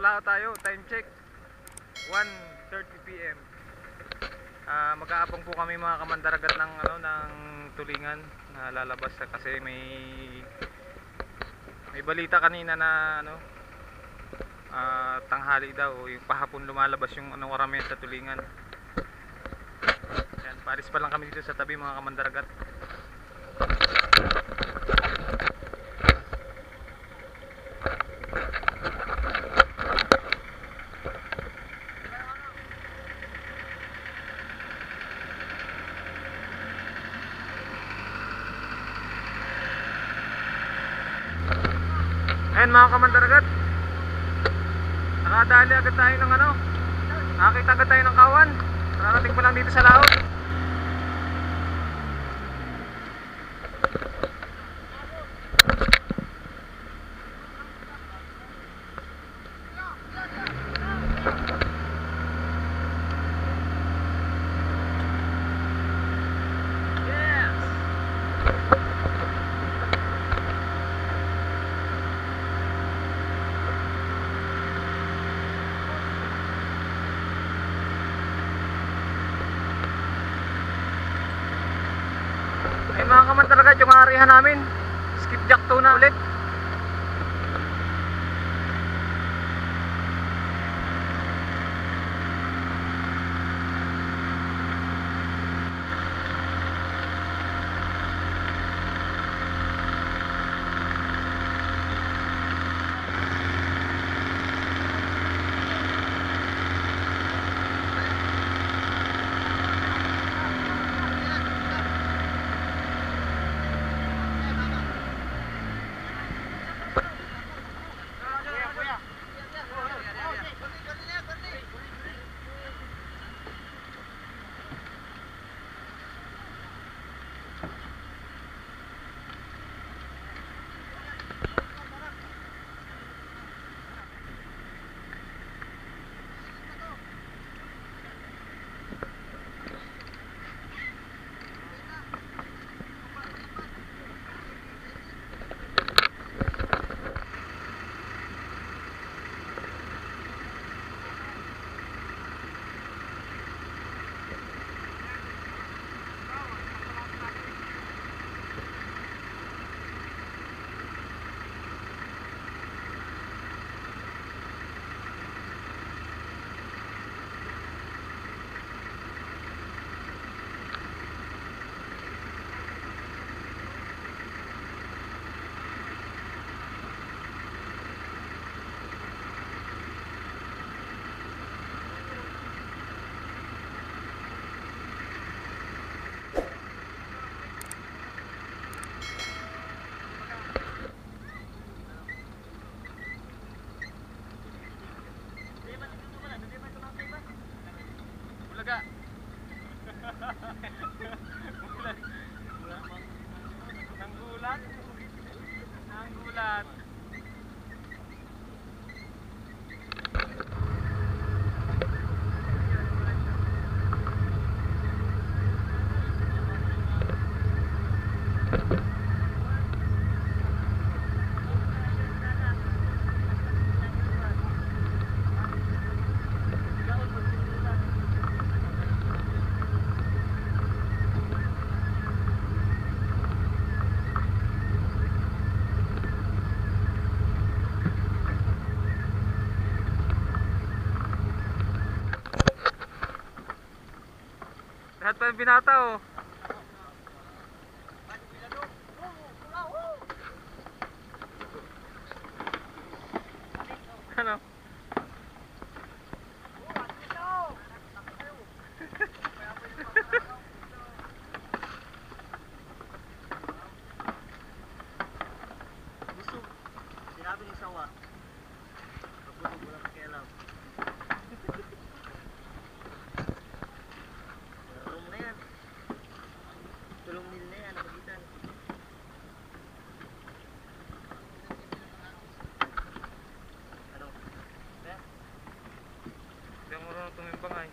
Lao tayo, time check 1:30 PM. Mag-aabang po kami mga kamandaragat ng ng tulingan na lalabas kasi may balita kanina na tanghali daw yung pahapon lumalabas yung karamihan sa tulingan. Yan, paris pa lang kami dito sa tabi mga kamandaragat. Ayan mga kamandaragat, nakadali agad tayo ng nakakita agad tayo ng kawan. Nakarating pa lang dito sa laot. Ay mga kamandaragat, yung arihan namin skipjack to na ulit. Bulaga. Nanggulat. Nanggulat. Lahat pa yung binata oh. Ano? Busog. Sinabi ni Sawa. Pagbunog wala pakialam. Tulong na yan. Tulong nil na yan. Napagitan. Ano? Kaya? Hindi ako marunong tumimbang ay.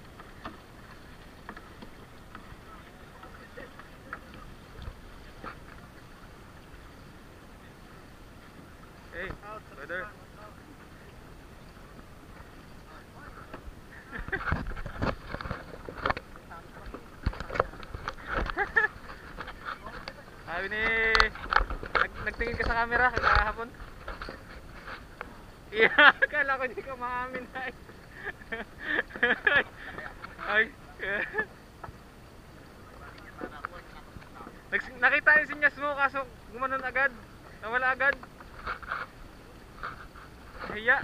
Hey, brother. Tumingin ka sa camera kahapon. Yeah, kala ko hindi ka maamin ay. Ay. Nakita yung sinyas mo kaso gumanon agad. Nawala agad. Hiya.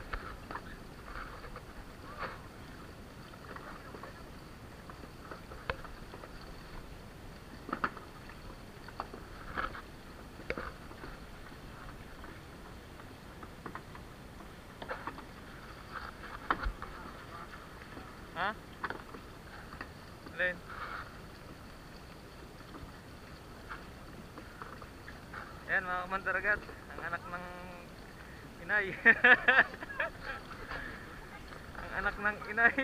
Ha? Alin? Ayan mga kamandaragat, ang anak ng inay. Ang anak ng inay.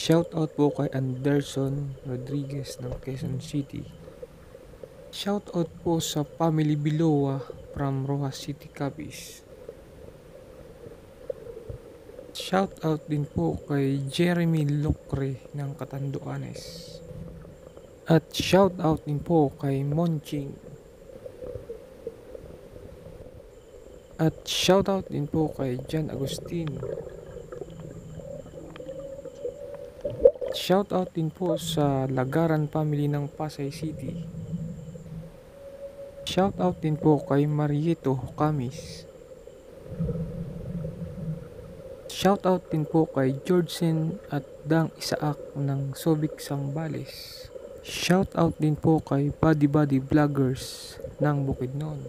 Shoutout po kay Anderson Rodriguez ng Quezon City. Shoutout po sa family Biloa from Rojas City, Capiz. Shoutout din po kay Jeremy Lucre ng Catanduanes. At shoutout din po kay Monching. At shoutout din po kay John Agustin. Shoutout din po sa Lagaran family ng Pasay City. Shoutout din po kay Marieto Camis. Shoutout din po kay Georgesen at Dang Isaak ng Subic Sambales. Shoutout din po kay Buddy Buddy Vloggers ng Bukidnon.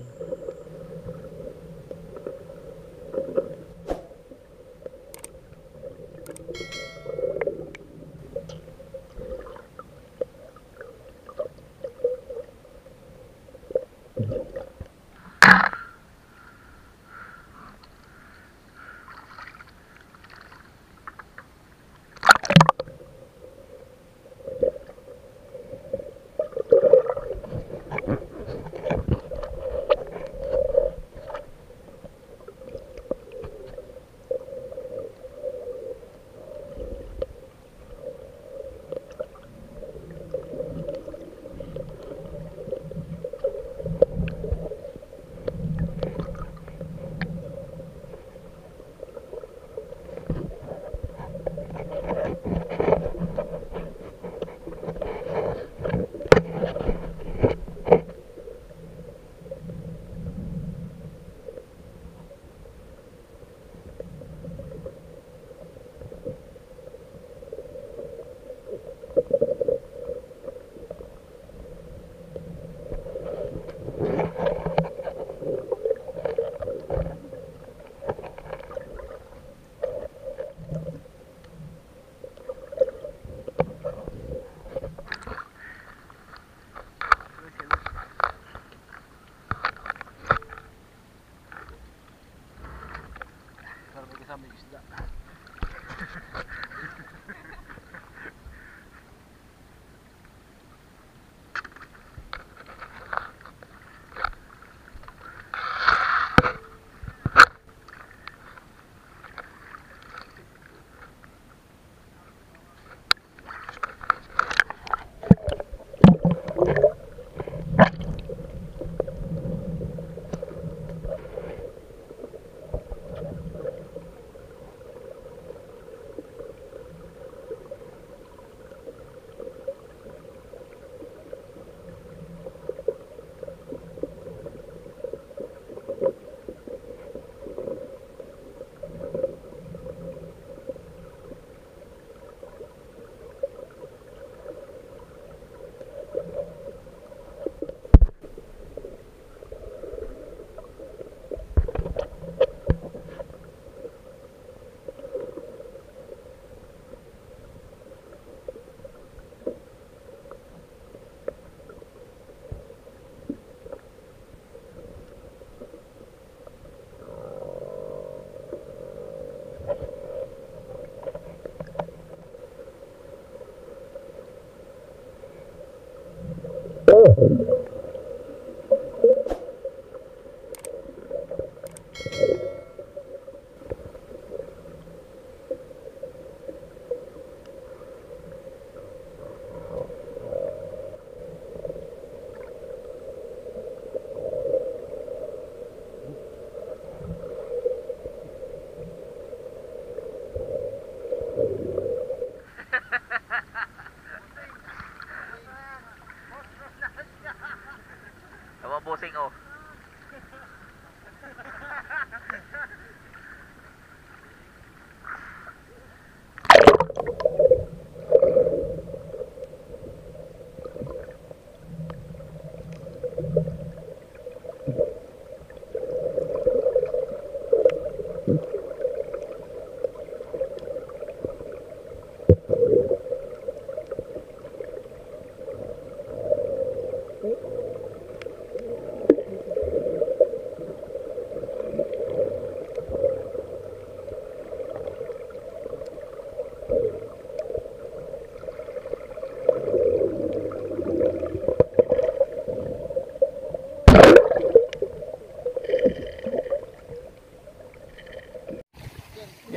Tawa bossing oh.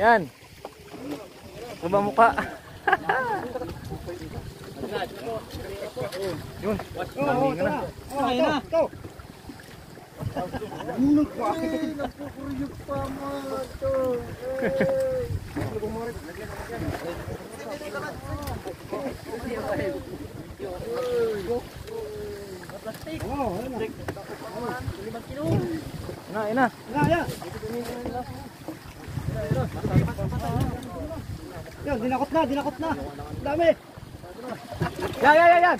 Yan. Diba mukha? Yun. Lamig na. Okay na. Ina. Yan, dinakot na. Dami. Yan.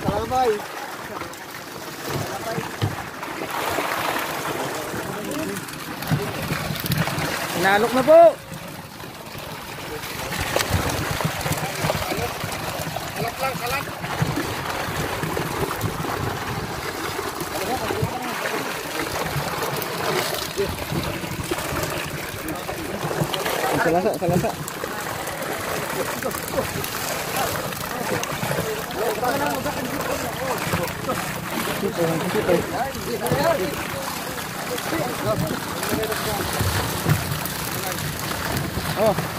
Salabay. Inaalok na po. Salasa. Oh.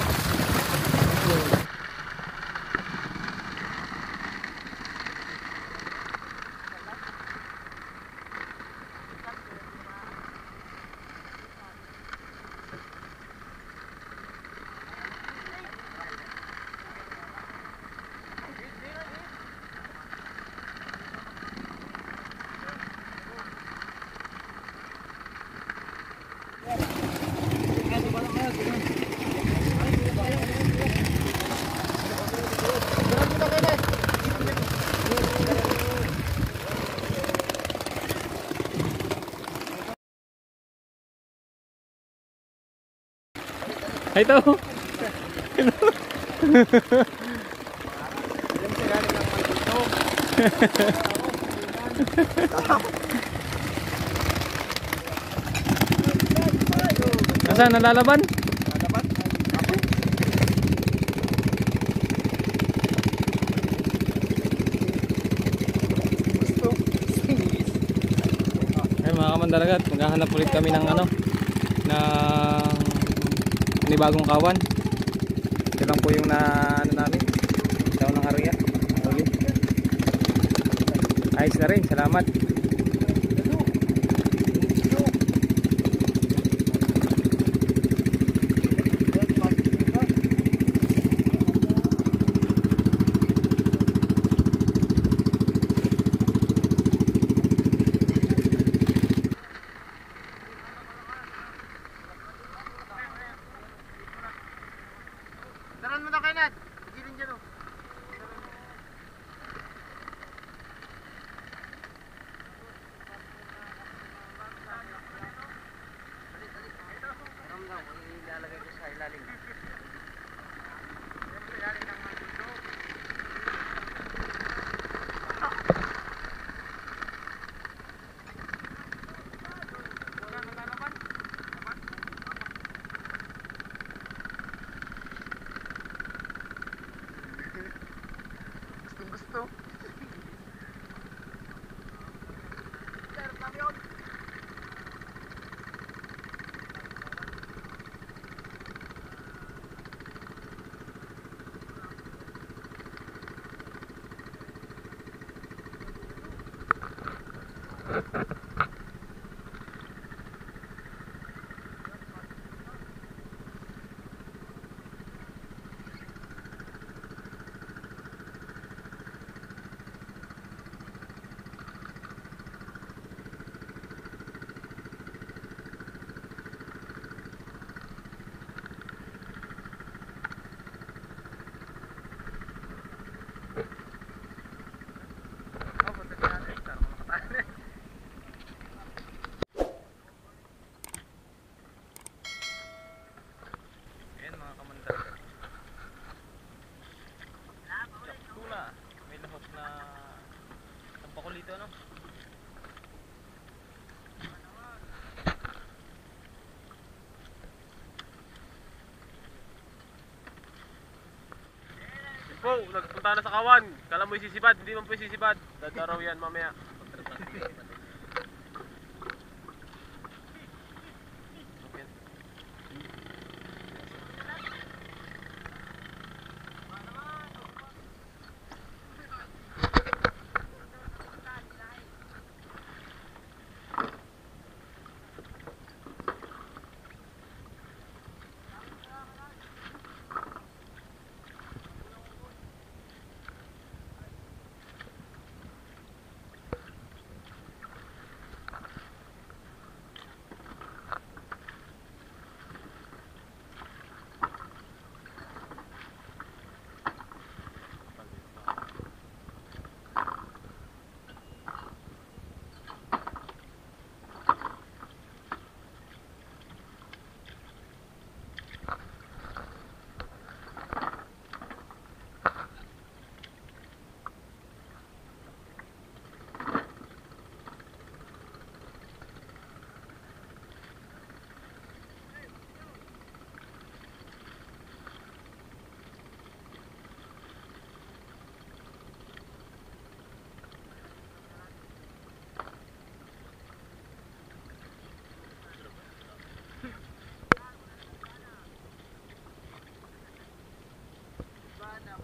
Ito. Nasaan nalalaban? Ayun mga kamandaragat, maghahanap ulit kami ng ano, ng panibagong kawan. Ito lang po yung na ano namin, daw ng area. Uli. Ayos na rin, salamat. Daran mo na kayo, Nad. Gilin dyan, oh. Daran mo na, ilalagay ko sa ilalim. Gusto. Ayan mga kamandaragat. Tuna. May lahok na tampakulito, no? Po, nagpunta na sa kawan. Kala mo isisibad, hindi man po isisibad. Dadaraw yan mamaya.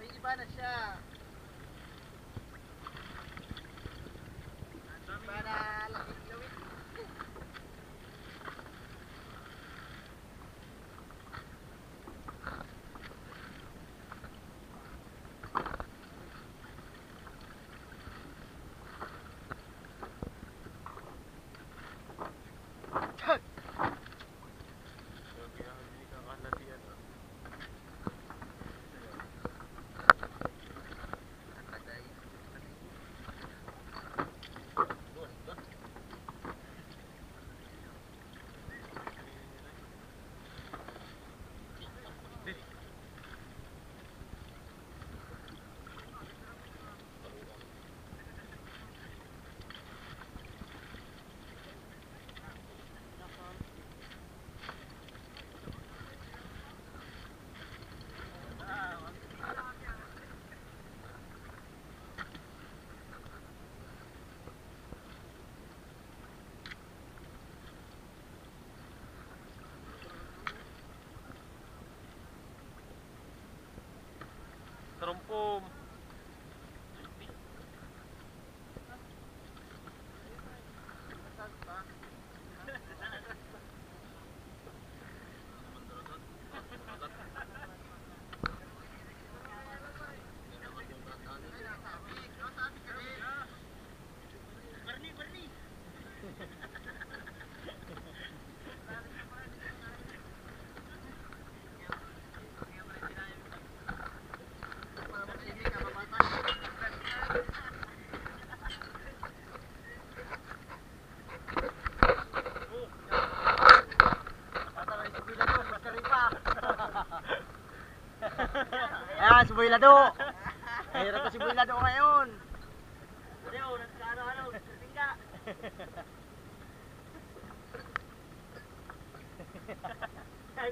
May iba na siya. Iba na laking gawin. Tarumpom. Ayan, si Boy Lado. Mahirap na si Boy Lado ngayon. Leo, nagkaano-ano, tingga. Ay,